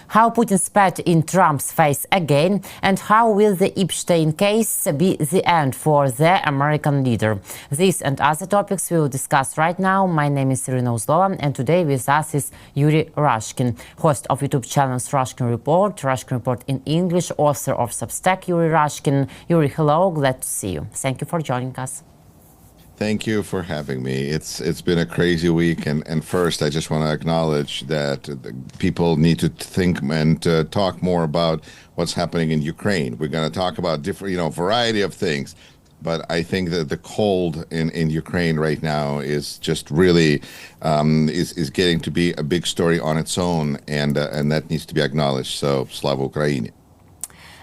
how Putin spat in Trump's face again, and how will the Epstein case be the end for the American leader. These and other topics we will discuss right now. My name is Irina Uzlova, and today with us is Yuri Rashkin, host of YouTube channels Rashkin Report in English, author of Substack Yuri Rashkin. Yuri, hello, glad to see you. Thank you for joining us. Thank you for having me. It's been a crazy week, and first I just want to acknowledge that people need to think and talk more about what's happening in Ukraine. We're going to talk about different, variety of things, but I think that the cold in Ukraine right now is just really is getting to be a big story on its own, and that needs to be acknowledged. So, Slava Ukraini.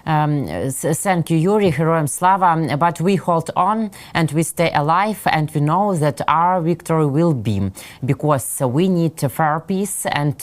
Thank you, Yuri, Heroyam Slava. But we hold on and we stay alive, and we know that our victory will be, because we need fair peace, and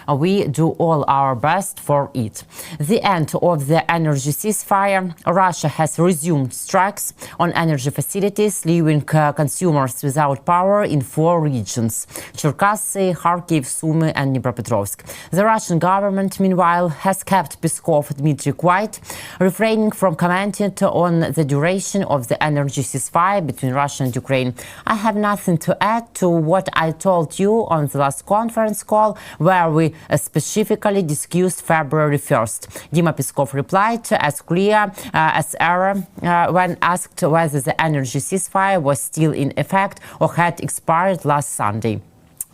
we do all our best for it. The end of the energy ceasefire. Russia has resumed strikes on energy facilities, leaving consumers without power in 4 regions: Cherkasy, Kharkiv, Sumy and Dnipropetrovsk. The Russian government, meanwhile, has kept Peskov Dmitry quiet, refraining from commenting on the duration of the energy ceasefire between Russia and Ukraine. I have nothing to add to what I told you on the last conference call, where we specifically discussed February 1st. Dima Peskov replied as clear as ever when asked whether the energy ceasefire was still in effect or had expired last Sunday.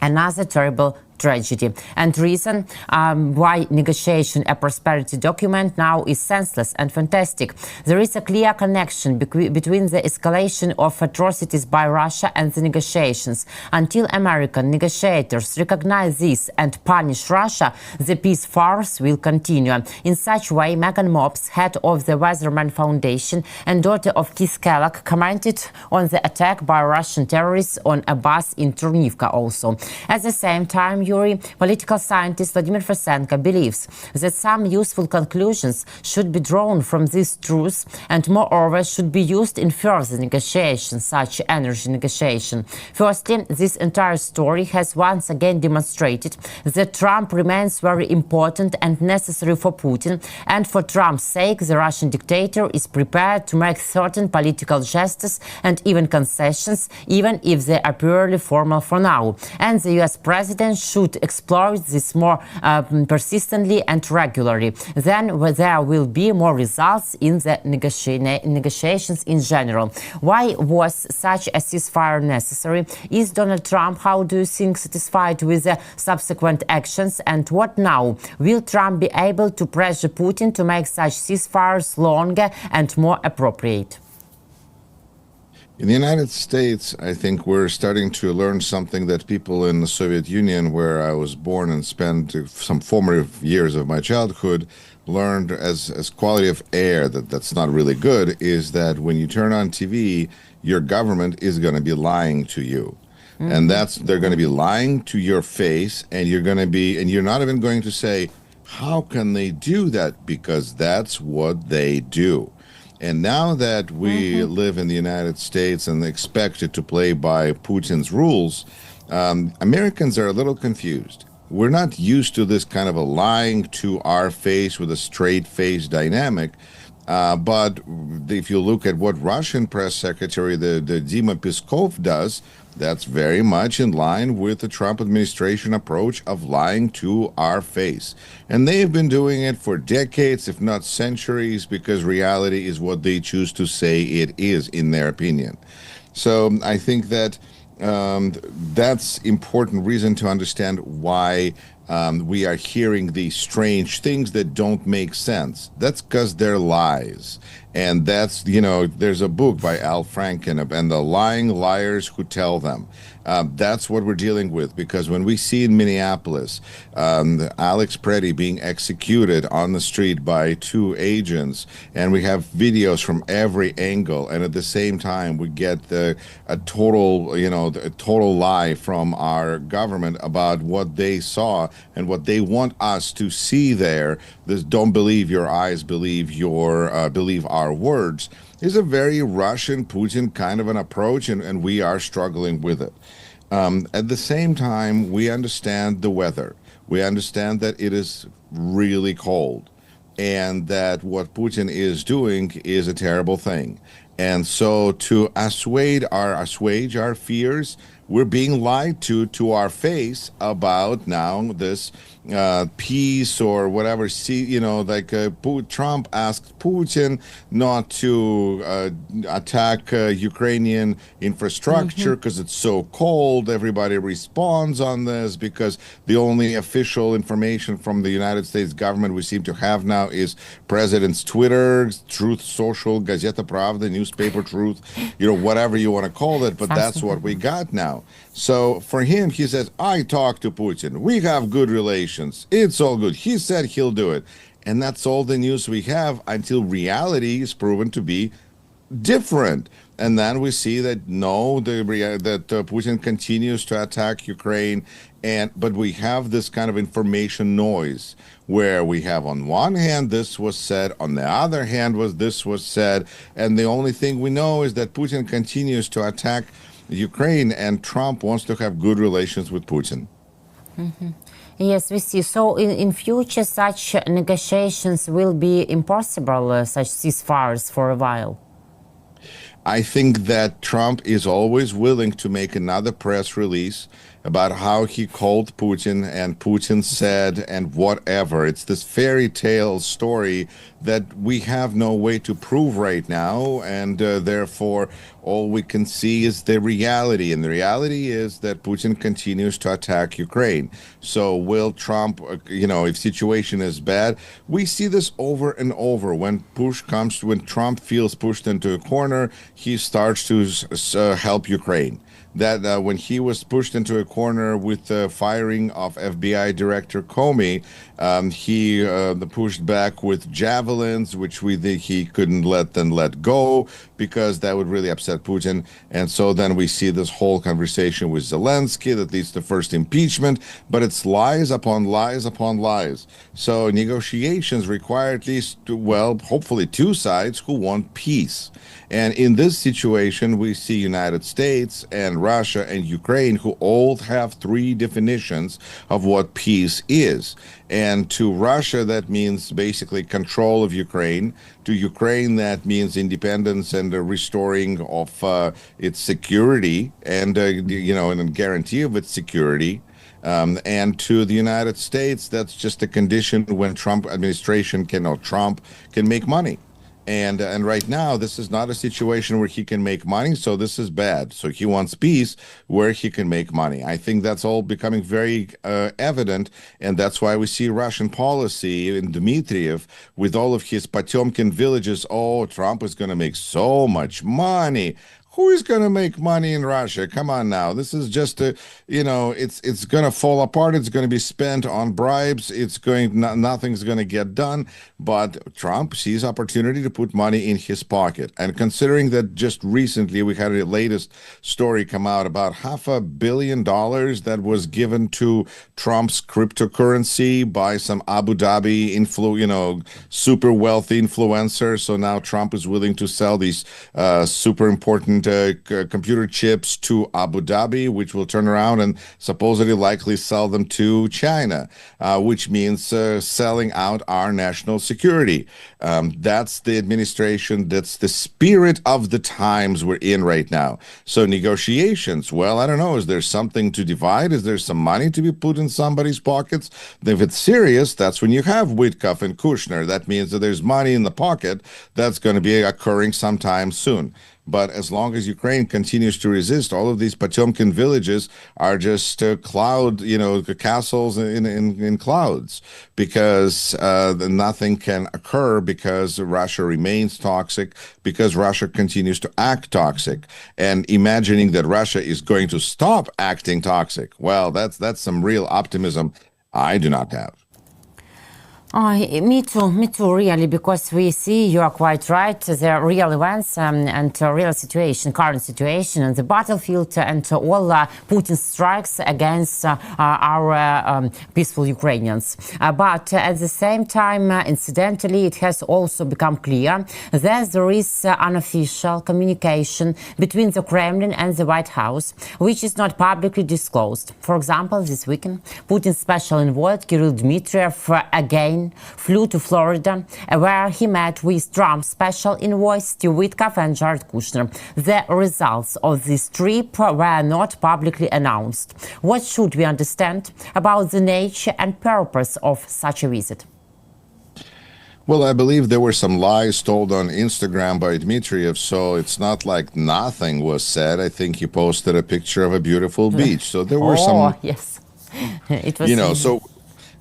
Another terrible tragedy, and reason why negotiation a prosperity document now is senseless and fantastic. There is a clear connection between the escalation of atrocities by Russia and the negotiations. Until American negotiators recognize this and punish Russia, the peace farce will continue. In such way, Megan Mobs, head of the Weatherman Foundation and daughter of Keith Kellogg, commented on the attack by Russian terrorists on a bus in Turnivka also. At the same time, Yuri, political scientist Vladimir Fesenko believes that some useful conclusions should be drawn from these truths, and moreover should be used in further negotiations, such energy negotiation. Firstly, this entire story has once again demonstrated that Trump remains very important and necessary for Putin, and for Trump's sake, the Russian dictator is prepared to make certain political gestures and even concessions, even if they are purely formal for now. And the US president should explore this more persistently and regularly. Then there will be more results in the negotiations in general. Why was such a ceasefire necessary? Is Donald Trump, how do you think, satisfied with the subsequent actions? And what now? Will Trump be able to pressure Putin to make such ceasefires longer and more appropriate? In the United States, I think we're starting to learn something that people in the Soviet Union, where I was born and spent some formative years of my childhood, learned as quality of air that's not really good, is that when you turn on TV, your government is going to be lying to you. Mm-hmm. And they're going to be lying to your face, and you're not even going to say, how can they do that? Because that's what they do. And now that we live in the United States and expected to play by Putin's rules, Americans are a little confused. We're not used to this kind of a lying to our face with a straight face dynamic. But if you look at what Russian press secretary, the Dima Peskov, does, that's very much in line with the Trump administration approach of lying to our face. And they've been doing it for decades, if not centuries, because reality is what they choose to say it is, in their opinion. So I think that that's important reason to understand why we are hearing these strange things that don't make sense. That's because they're lies. And that's, there's a book by Al Franken, and the lying liars who tell them. That's what we're dealing with, because when we see in Minneapolis Alex Preddy being executed on the street by 2 agents, and we have videos from every angle, and at the same time we get a total lie from our government about what they saw and what they want us to see there. This "don't believe your eyes, believe our words" is a very Russian Putin kind of an approach, and we are struggling with it. At the same time, we understand the weather. We understand that it is really cold and that what Putin is doing is a terrible thing. And so to assuage our fears, we're being lied to our face about now this peace or whatever. See, like Trump asked Putin not to attack Ukrainian infrastructure because it's so cold. Everybody responds on this because the only official information from the United States government we seem to have now is President's Twitter, Truth Social, Gazeta Pravda, newspaper Truth, whatever you want to call it, but that's what we got now. So for him, he says, I talked to Putin. We have good relations. It's all good. He said he'll do it. And that's all the news we have until reality is proven to be different. And then we see that Putin continues to attack Ukraine, but we have this kind of information noise where we have on one hand this was said, on the other hand this was said, and the only thing we know is that Putin continues to attack Ukraine, and Trump wants to have good relations with Putin. Mm-hmm. Yes, we see. So in future, such negotiations will be impossible, such ceasefires for a while. I think that Trump is always willing to make another press release about how he called Putin and Putin said and whatever. It's this fairy tale story that we have no way to prove right now, and therefore all we can see is the reality. And the reality is that Putin continues to attack Ukraine. So will Trump, if situation is bad, we see this over and over. When Trump feels pushed into a corner, he starts to help Ukraine. That when he was pushed into a corner with the firing of FBI Director Comey, he pushed back with javelins, which we think he couldn't let go because that would really upset Putin. And so then we see this whole conversation with Zelensky that leads to first impeachment, but it's lies upon lies upon lies. So negotiations require at least, hopefully two sides who want peace. And in this situation, we see United States and Russia and Ukraine who all have three definitions of what peace is. And to Russia, that means basically control of Ukraine. To Ukraine, that means independence and the restoring of its security and, and a guarantee of its security. And to the United States, that's just a condition when Trump can make money. And right now, this is not a situation where he can make money, so this is bad. So he wants peace where he can make money. I think that's all becoming very evident, and that's why we see Russian policy in Dmitriev with all of his Potemkin villages. Oh, Trump is going to make so much money. Who is going to make money in Russia? Come on now. This is just it's going to fall apart. It's going to be spent on bribes. Nothing's going to get done. But Trump sees opportunity to put money in his pocket. And considering that just recently we had a latest story come out about $500 million that was given to Trump's cryptocurrency by some Abu Dhabi super wealthy influencer. So now Trump is willing to sell these super important computer chips to Abu Dhabi, which will turn around and supposedly likely sell them to China, which means selling out our national security. That's the administration. That's the spirit of the times we're in right now. So negotiations, well, I don't know. Is there something to divide? Is there some money to be put in somebody's pockets? If it's serious, that's when you have Witkoff and Kushner. That means that there's money in the pocket that's going to be occurring sometime soon. But as long as Ukraine continues to resist, all of these Potemkin villages are just castles in clouds, because nothing can occur, because Russia remains toxic, because Russia continues to act toxic. And imagining that Russia is going to stop acting toxic, well, that's some real optimism I do not have. Me too, really, because we see, you are quite right, the real events and real situation, current situation on the battlefield and all Putin's strikes against our peaceful Ukrainians. But at the same time, incidentally, it has also become clear that there is unofficial communication between the Kremlin and the White House, which is not publicly disclosed. For example, this weekend, Putin's special envoy, Kirill Dmitriev, again flew to Florida, where he met with Trump's special envoy Steve Witkoff and Jared Kushner. The results of this trip were not publicly announced. What should we understand about the nature and purpose of such a visit? Well, I believe there were some lies told on Instagram by Dmitriev, so it's not like nothing was said. I think he posted a picture of a beautiful beach. So there were some... Yes. It was...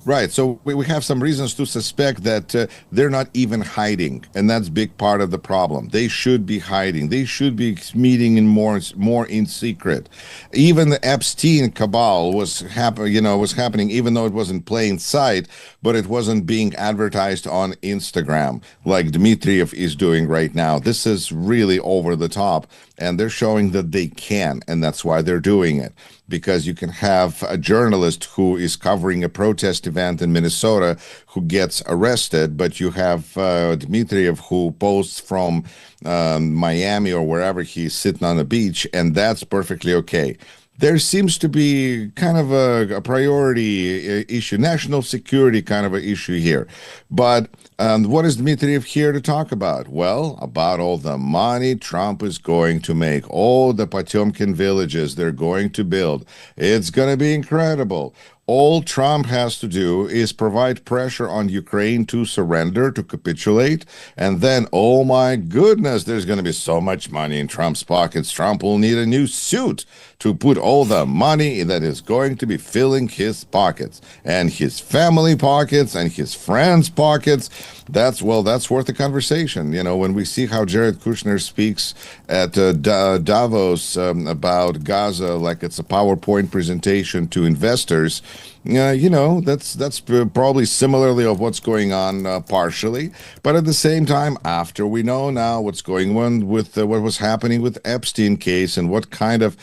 Right. So we have some reasons to suspect that they're not even hiding. And that's a big part of the problem. They should be hiding. They should be meeting in more in secret. Even the Epstein cabal was happening, even though it was in plain sight, but it wasn't being advertised on Instagram like Dmitriev is doing right now. This is really over the top. And they're showing that they can, and that's why they're doing it. Because you can have a journalist who is covering a protest event in Minnesota who gets arrested, but you have Dmitriev who posts from Miami or wherever he's sitting on the beach, and that's perfectly okay. There seems to be kind of a priority issue, national security kind of an issue here. But what is Dmitriev here to talk about? Well, about all the money Trump is going to make, all the Potemkin villages they're going to build. It's going to be incredible. All Trump has to do is provide pressure on Ukraine to surrender, to capitulate, and then, oh my goodness, there's going to be so much money in Trump's pockets. Trump will need a new suit to put all the money that is going to be filling his pockets and his family pockets and his friends' pockets. That's worth a conversation. You know, when we see how Jared Kushner speaks at Davos about Gaza like it's a PowerPoint presentation to investors, that's probably similarly of what's going on partially. But at the same time, after we know now what's going on with what was happening with Epstein case and what kind of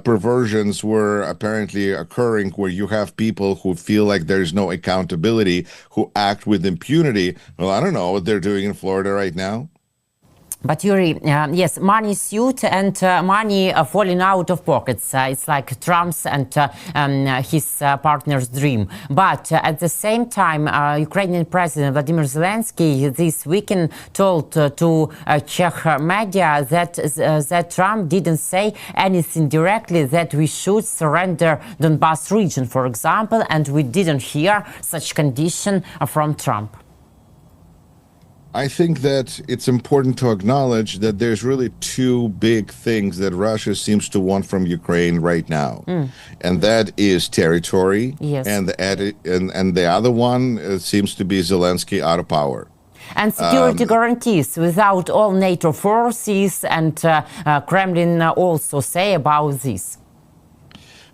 perversions were apparently occurring where you have people who feel like there's no accountability, who act with impunity. Well, I don't know what they're doing in Florida right now. But Yuri, yes, money suit and money falling out of pockets. It's like Trump's and his partner's dream. But at the same time, Ukrainian President Vladimir Zelensky this weekend told to Czech media that Trump didn't say anything directly that we should surrender Donbas region, for example, and we didn't hear such condition from Trump. I think that it's important to acknowledge that there's really two big things that Russia seems to want from Ukraine right now. And that is territory. Yes. And the other one seems to be Zelensky out of power. And security guarantees without all NATO forces, and Kremlin also say about this.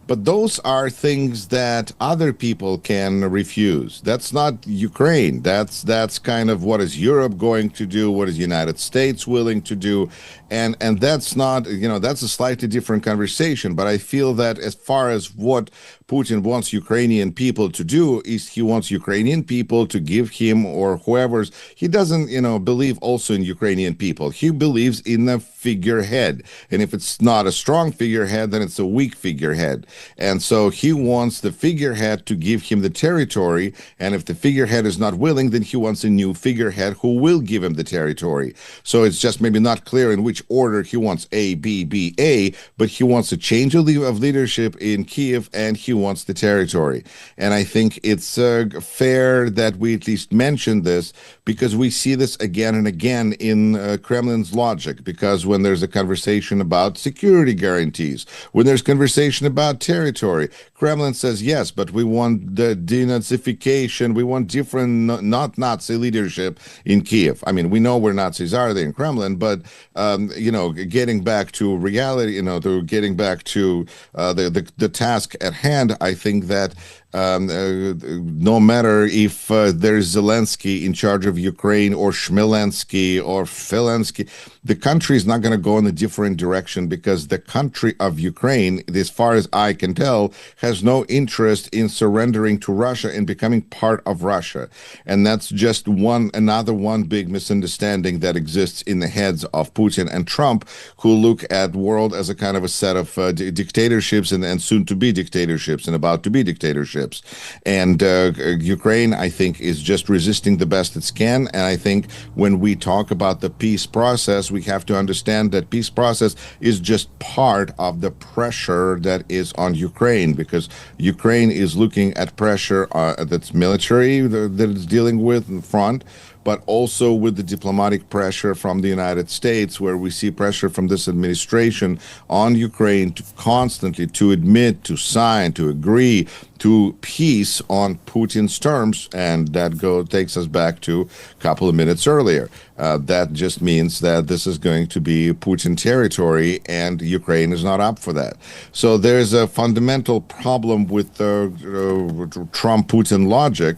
But those are things that other people can refuse. That's not Ukraine. That's kind of what is Europe going to do, what is the United States willing to do. And that's not, that's a slightly different conversation. But I feel that as far as what Putin wants Ukrainian people to do is he wants Ukrainian people to give him or whoever's, he doesn't, believe also in Ukrainian people. He believes in a figurehead. And if it's not a strong figurehead, then it's a weak figurehead. And so he wants the figurehead to give him the territory. And if the figurehead is not willing, then he wants a new figurehead who will give him the territory. So it's just maybe not clear in which order he wants A, B, B, A, but he wants a change of leadership in Kiev, and he wants the territory. And I think it's fair that we at least mention this, because we see this again and again in Kremlin's logic. Because when there's a conversation about security guarantees, when there's conversation about territory, Kremlin says, yes, but we want the denazification, we want different, not Nazi leadership in Kiev. I mean, we know where Nazis are there in Kremlin, but, getting back to reality, getting back to the task at hand, I think that No matter if there's Zelensky in charge of Ukraine or Shmilensky or Filensky, the country is not going to go in a different direction because the country of Ukraine, as far as I can tell, has no interest in surrendering to Russia and becoming part of Russia. And that's just another one big misunderstanding that exists in the heads of Putin and Trump, who look at world as a kind of a set of dictatorships and soon to be dictatorships and about to be dictatorships. And Ukraine, I think, is just resisting the best it can. And I think when we talk about the peace process, we have to understand that peace process is just part of the pressure that is on Ukraine, because Ukraine is looking at pressure that's military that it's dealing with in the front, but also with the diplomatic pressure from the United States, where we see pressure from this administration on Ukraine to constantly to admit, to sign, to agree to peace on Putin's terms. And that takes us back to a couple of minutes earlier. That just means that this is going to be Putin territory, and Ukraine is not up for that. So there's a fundamental problem with the Trump-Putin logic.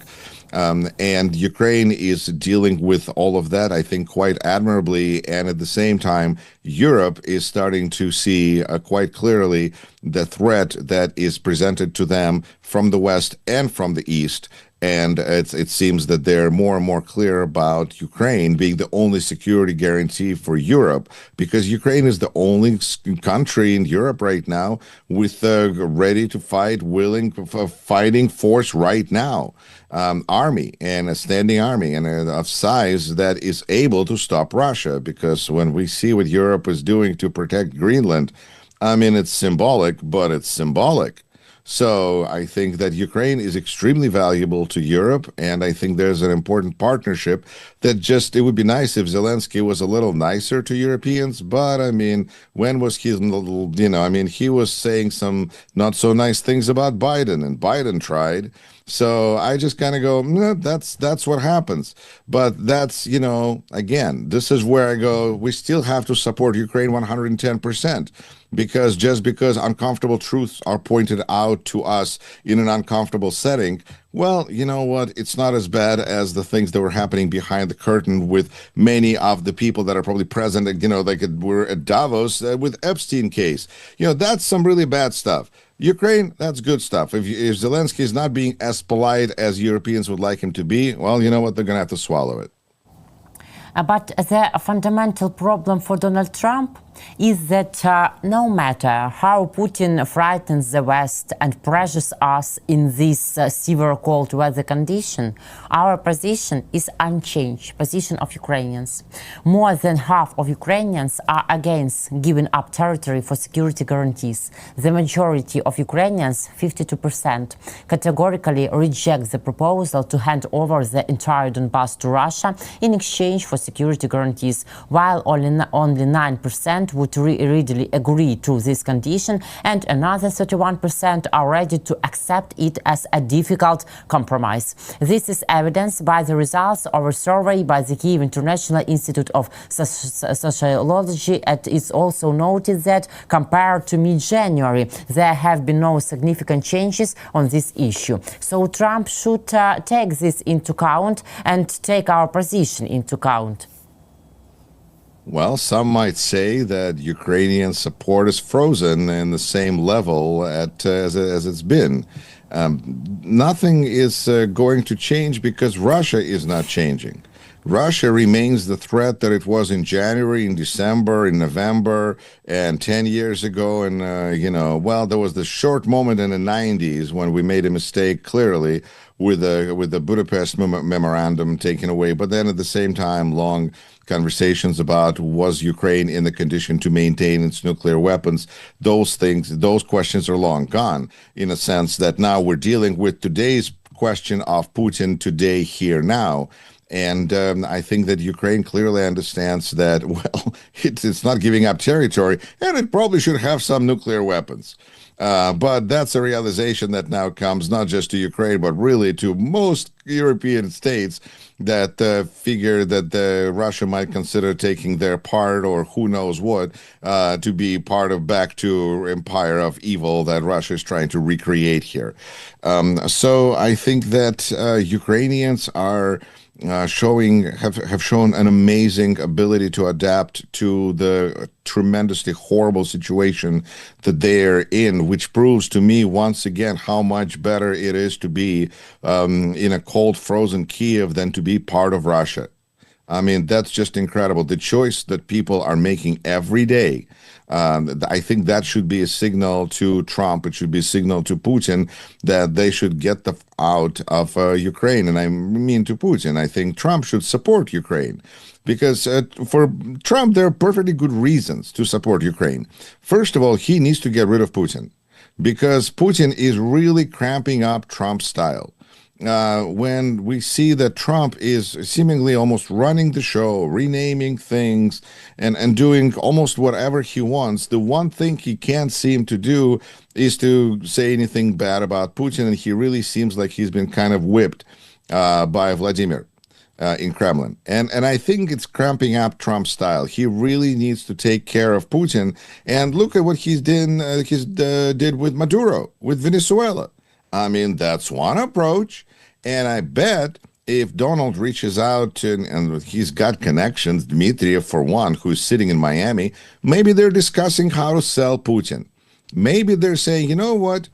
And Ukraine is dealing with all of that, I think, quite admirably. And at the same time, Europe is starting to see quite clearly the threat that is presented to them from the West and from the East. And it seems that they're more and more clear about Ukraine being the only security guarantee for Europe, because Ukraine is the only country in Europe right now with ready to fight, willing, fighting force right now, army, and a standing army and of size that is able to stop Russia. Because when we see what Europe is doing to protect Greenland, I mean, it's symbolic, but it's symbolic. So I think that Ukraine is extremely valuable to Europe, and I think there's an important partnership that it would be nice if Zelensky was a little nicer to Europeans, but I mean, when was he, he was saying some not so nice things about Biden, and Biden tried. So I just kind of go, that's what happens. But that's, again, this is where I go, we still have to support Ukraine 110%. Because just because uncomfortable truths are pointed out to us in an uncomfortable setting, well, you know what? It's not as bad as the things that were happening behind the curtain with many of the people that are probably present, like we're at Davos with Epstein case. That's some really bad stuff. Ukraine, that's good stuff. If Zelensky is not being as polite as Europeans would like him to be, well, you know what? They're going to have to swallow it. But the fundamental problem for Donald Trump is that no matter how Putin frightens the West and pressures us in this severe cold weather condition, our position is unchanged, position of Ukrainians. More than half of Ukrainians are against giving up territory for security guarantees. The majority of Ukrainians, 52%, categorically reject the proposal to hand over the entire Donbass to Russia in exchange for security guarantees, while only 9% would readily agree to this condition, and another 31% are ready to accept it as a difficult compromise. This is evidenced by the results of a survey by the Kyiv International Institute of Sociology. It's also noted that compared to mid-January, there have been no significant changes on this issue. So Trump should take this into account and take our position into account. Well, some might say that Ukrainian support is frozen in the same level as it's been. Nothing is going to change because Russia is not changing. Russia remains the threat that it was in January, in December, in November, and 10 years ago. And, there was the short moment in the 90s when we made a mistake, clearly, with the Budapest memorandum taken away. But then at the same time, long conversations about was Ukraine in the condition to maintain its nuclear weapons. Those questions are long gone, in a sense that now we're dealing with today's question of Putin today, here, now. And I think that Ukraine clearly understands that, well, it's not giving up territory, and it probably should have some nuclear weapons. But that's a realization that now comes not just to Ukraine, but really to most European states that figure that Russia might consider taking their part, or who knows what, to be part of back to empire of evil that Russia is trying to recreate here. So I think that Ukrainians are have shown an amazing ability to adapt to the tremendously horrible situation that they're in, which proves to me once again how much better it is to be in a cold, frozen Kiev than to be part of Russia. I mean, that's just incredible. The choice that people are making every day. I think that should be a signal to Trump. It should be a signal to Putin that they should get out of Ukraine. And I mean to Putin. I think Trump should support Ukraine because for Trump, there are perfectly good reasons to support Ukraine. First of all, he needs to get rid of Putin because Putin is really cramping up Trump's style. When we see that Trump is seemingly almost running the show, renaming things, and doing almost whatever he wants, the one thing he can't seem to do is to say anything bad about Putin, and he really seems like he's been kind of whipped by Vladimir in Kremlin. And I think it's cramping up Trump's style. He really needs to take care of Putin, and look at what he's did with Maduro, with Venezuela. I mean, that's one approach. And I bet if Donald reaches out and he's got connections, Dmitriev for one, who's sitting in Miami, maybe they're discussing how to sell Putin. Maybe they're saying, you know what,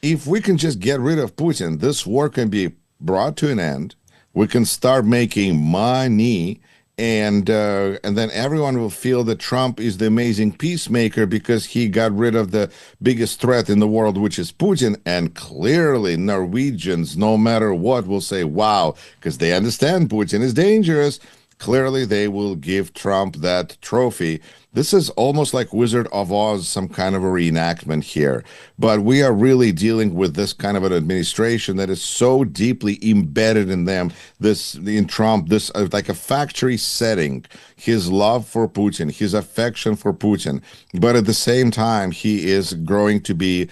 if we can just get rid of Putin, this war can be brought to an end. We can start making money. And then everyone will feel that Trump is the amazing peacemaker because he got rid of the biggest threat in the world, which is Putin. And clearly Norwegians, no matter what, will say, wow, because they understand Putin is dangerous. Clearly they will give Trump that trophy. This is almost like Wizard of Oz, some kind of a reenactment here. But we are really dealing with this kind of an administration that is so deeply embedded in them, in Trump, this like a factory setting, his love for Putin, his affection for Putin. But at the same time, he is growing to be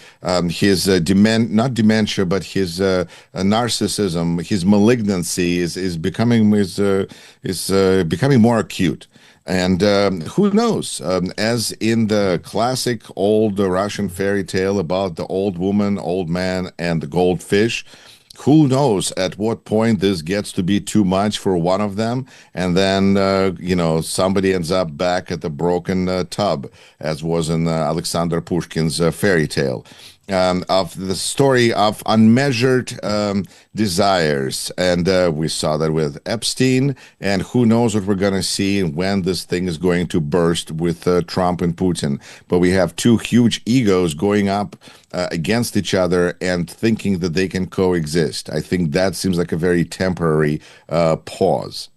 his not dementia, but his narcissism, his malignancy is becoming becoming more acute. And who knows, as in the classic old Russian fairy tale about the old woman, old man, and the goldfish, who knows at what point this gets to be too much for one of them, and then, somebody ends up back at the broken tub, as was in Alexander Pushkin's fairy tale. Of the story of unmeasured desires. And we saw that with Epstein, and who knows what we're going to see when this thing is going to burst with Trump and Putin. But we have two huge egos going up against each other and thinking that they can coexist. I think that seems like a very temporary pause.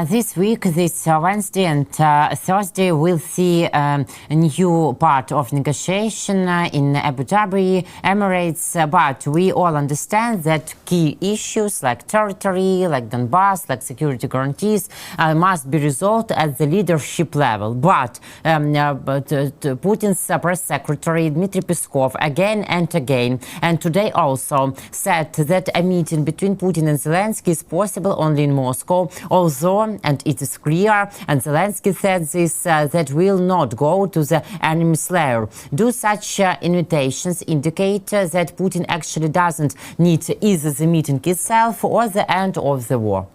This week, this Wednesday and Thursday, we'll see a new part of negotiation in Abu Dhabi, Emirates. But we all understand that key issues like territory, like Donbass, like security guarantees must be resolved at the leadership level. But Putin's press secretary, Dmitry Peskov, again and again, and today also said that a meeting between Putin and Zelensky is possible only in Moscow, although, and it is clear, and Zelensky said this, that will not go to the enemy's lair. Do such invitations indicate that Putin actually doesn't need either the meeting itself or the end of the war?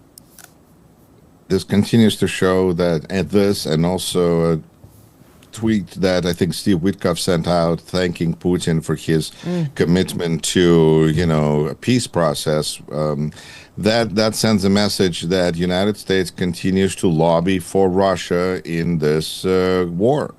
This continues to show that at this, and also a tweet that I think Steve Witkoff sent out thanking Putin for his commitment to, a peace process. That sends a message that United States continues to lobby for Russia in this war.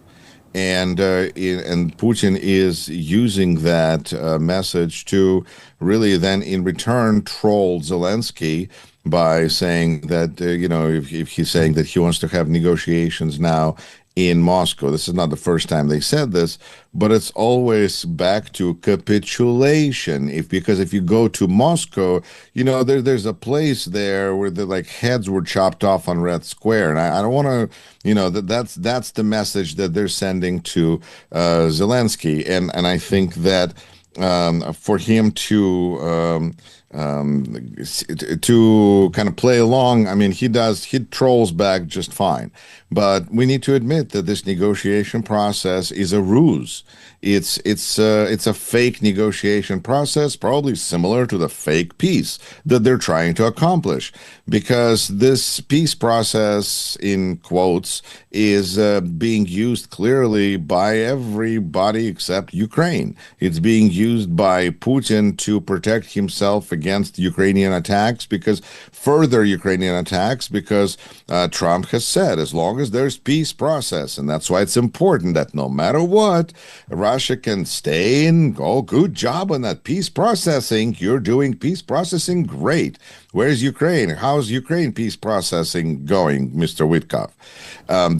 And Putin is using that message to really then in return troll Zelensky by saying that, if he's saying that he wants to have negotiations now in Moscow. This is not the first time they said this, but it's always back to capitulation. Because if you go to Moscow, there's a place there where the heads were chopped off on Red Square, and I don't want to, that's the message that they're sending to Zelensky, and I think that for him to to kind of play along. I mean, he trolls back just fine. But we need to admit that this negotiation process is a ruse. It's a fake negotiation process, probably similar to the fake peace that they're trying to accomplish. Because this peace process, in quotes, is being used clearly by everybody except Ukraine. It's being used by Putin to protect himself against Ukrainian attacks, because further Ukrainian attacks, because Trump has said as long as there's peace process, and that's why it's important that no matter what, Russia can stay in. Oh, good job on that peace processing. You're doing peace processing great. Where's Ukraine? How's Ukraine peace processing going, Mr. Witkoff?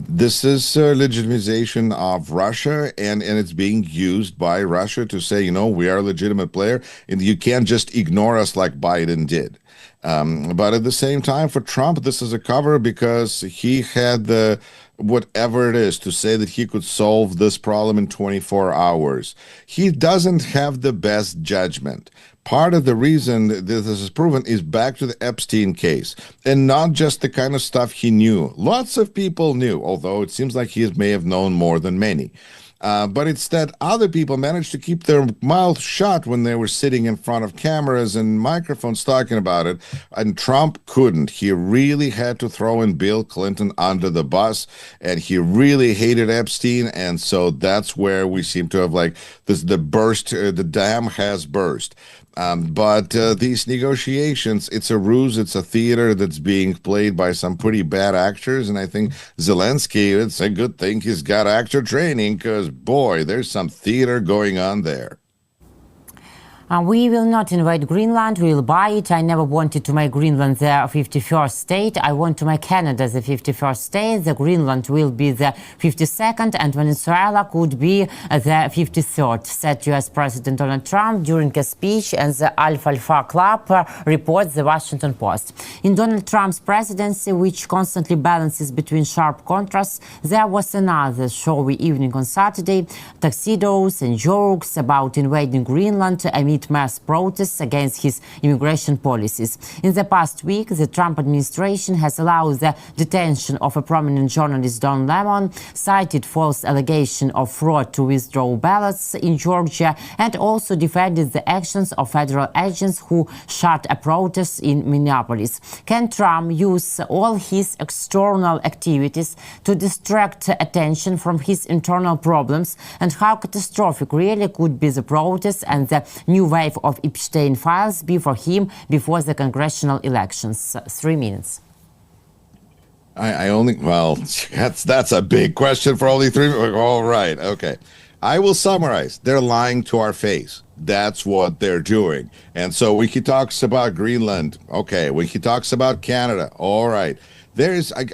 This is legitimization of Russia, and it's being used by Russia to say, we are a legitimate player, and you can't just ignore us like Biden did. But at the same time, for Trump, this is a cover because he had the whatever it is to say that he could solve this problem in 24 hours. He doesn't have the best judgment. Part of the reason that this is proven is back to the Epstein case, and not just the kind of stuff he knew. Lots of people knew, although it seems like he may have known more than many. But it's that other people managed to keep their mouth shut when they were sitting in front of cameras and microphones talking about it, and Trump couldn't. He really had to throw in Bill Clinton under the bus, and he really hated Epstein, and so that's where we seem to have the dam has burst. But these negotiations, it's a ruse, it's a theater that's being played by some pretty bad actors, and I think Zelensky, it's a good thing he's got actor training, because, boy, there's some theater going on there. We will not invade Greenland, we will buy it. I never wanted to make Greenland the 51st state. I want to make Canada the 51st state. The Greenland will be the 52nd, and Venezuela could be the 53rd, said US President Donald Trump during a speech at the Alfalfa Club, reports the Washington Post. In Donald Trump's presidency, which constantly balances between sharp contrasts, there was another showy evening on Saturday, tuxedos and jokes about invading Greenland amid mass protests against his immigration policies. In the past week, the Trump administration has allowed the detention of a prominent journalist, Don Lemon, cited false allegation of fraud to withdraw ballots in Georgia, and also defended the actions of federal agents who shut a protest in Minneapolis. Can Trump use all his external activities to distract attention from his internal problems? And how catastrophic really could be the protests and the new wave of Epstein files be for him before the congressional elections? 3 minutes. That's a big question for only 3 minutes. All right, okay. I will summarize. They're lying to our face. That's what they're doing. And so when he talks about Greenland, okay. When he talks about Canada, all right.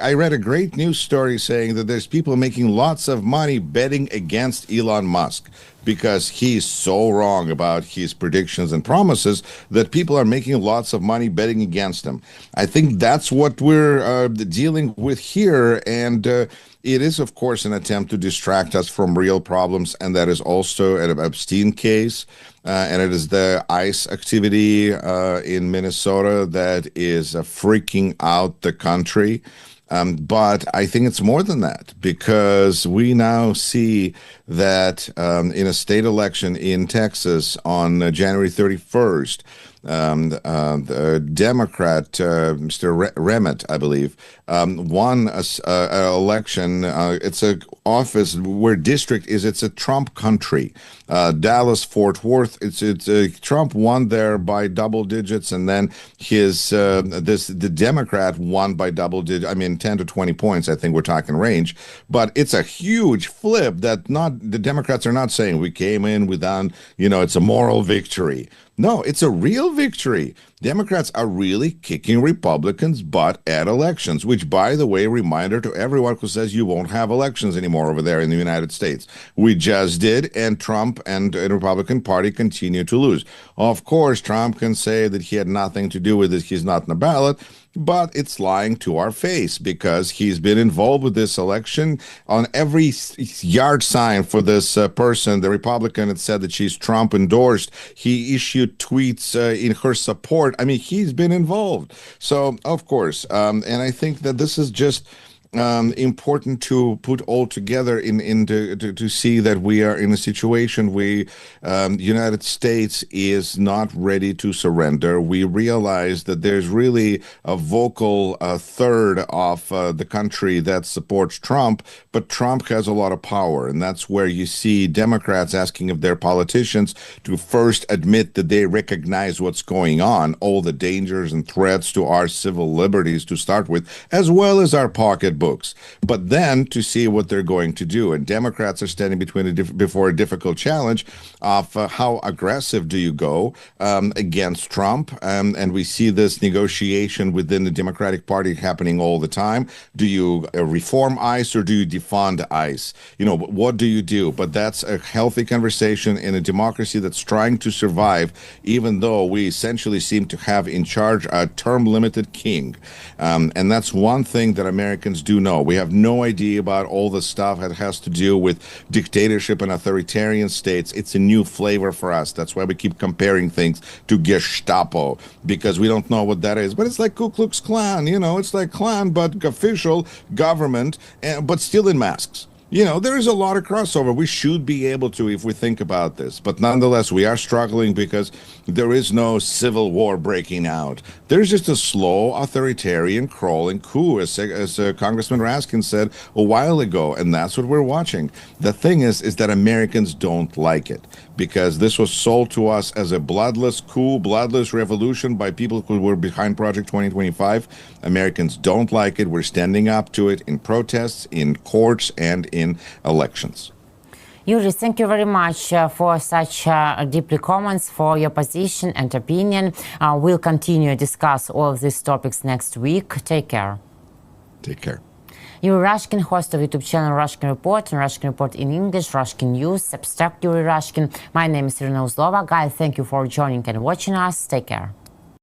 I read a great news story saying that there's people making lots of money betting against Elon Musk because he's so wrong about his predictions and promises that people are making lots of money betting against him. I think that's what we're dealing with here, and it is, of course, an attempt to distract us from real problems, and that is also an Epstein case, and it is the ICE activity in Minnesota that is freaking out the country. But I think it's more than that, because we now see that in a state election in Texas on January 31st, the Democrat, Mr. Remit, I believe, won an election. It's an office where district is, it's a Trump country. Dallas, Fort Worth, it's Trump won there by double digits, and then the Democrat won by double digits. I mean, 10 to 20 points, I think we're talking range. But it's a huge flip that the Democrats are not saying we came in without, it's a moral victory. No, it's a real victory. Democrats are really kicking Republicans' butt at elections, which, by the way, reminder to everyone who says you won't have elections anymore over there in the United States. We just did, and Trump and the Republican Party continue to lose. Of course, Trump can say that he had nothing to do with it. He's not in the ballot. But it's lying to our face, because he's been involved with this election. On every yard sign for this person, the Republican had said that she's Trump endorsed. He issued tweets in her support support. I mean, he's been involved. So, of course, and I think that this is just important to put all together to see that we are in a situation where United States is not ready to surrender. We realize that there's really a vocal third of the country that supports Trump, but Trump has a lot of power, and that's where you see Democrats asking of their politicians to first admit that they recognize what's going on, all the dangers and threats to our civil liberties to start with, as well as our pocketbooks, but then to see what they're going to do. And Democrats are standing before a difficult challenge of how aggressive do you go against Trump? And we see this negotiation within the Democratic Party happening all the time. Do you reform ICE or do you defund ICE? What do you do? But that's a healthy conversation in a democracy that's trying to survive, even though we essentially seem to have in charge a term-limited king. And that's one thing that Americans do know. We have no idea about all the stuff that has to do with dictatorship and authoritarian states. It's a new flavor for us. That's why we keep comparing things to Gestapo, because we don't know what that is. But it's like Ku Klux Klan, it's like Klan, but official government, but still in masks. There is a lot of crossover. We should be able to, if we think about this. But nonetheless, we are struggling because there is no civil war breaking out. There's just a slow authoritarian crawling coup, as Congressman Raskin said a while ago, and that's what we're watching. The thing is that Americans don't like it, because this was sold to us as a bloodless coup, bloodless revolution by people who were behind Project 2025. Americans don't like it. We're standing up to it in protests, in courts, and in elections. Yuri, thank you very much for such deeply comments, for your position and opinion. We'll continue to discuss all of these topics next week. Take care. Take care. Yuri Rashkin, host of YouTube channel Rashkin Report and Rashkin Report in English, Rashkin News, Substack Yuri Rashkin. My name is Irina Uzlova. Guys, thank you for joining and watching us. Take care.